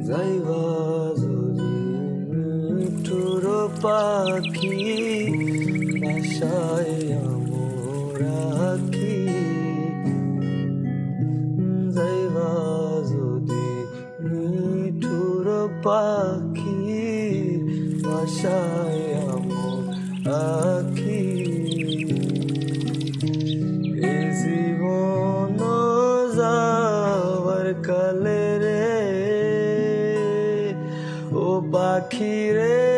যাইবা যদি মিঠুর পাখি বাসায় আমর আখি যাইবা যদি মিঠুর পাখি বাসায় আমর আখি এ জীবন যাওয়ার কালে রে ও পাখি রে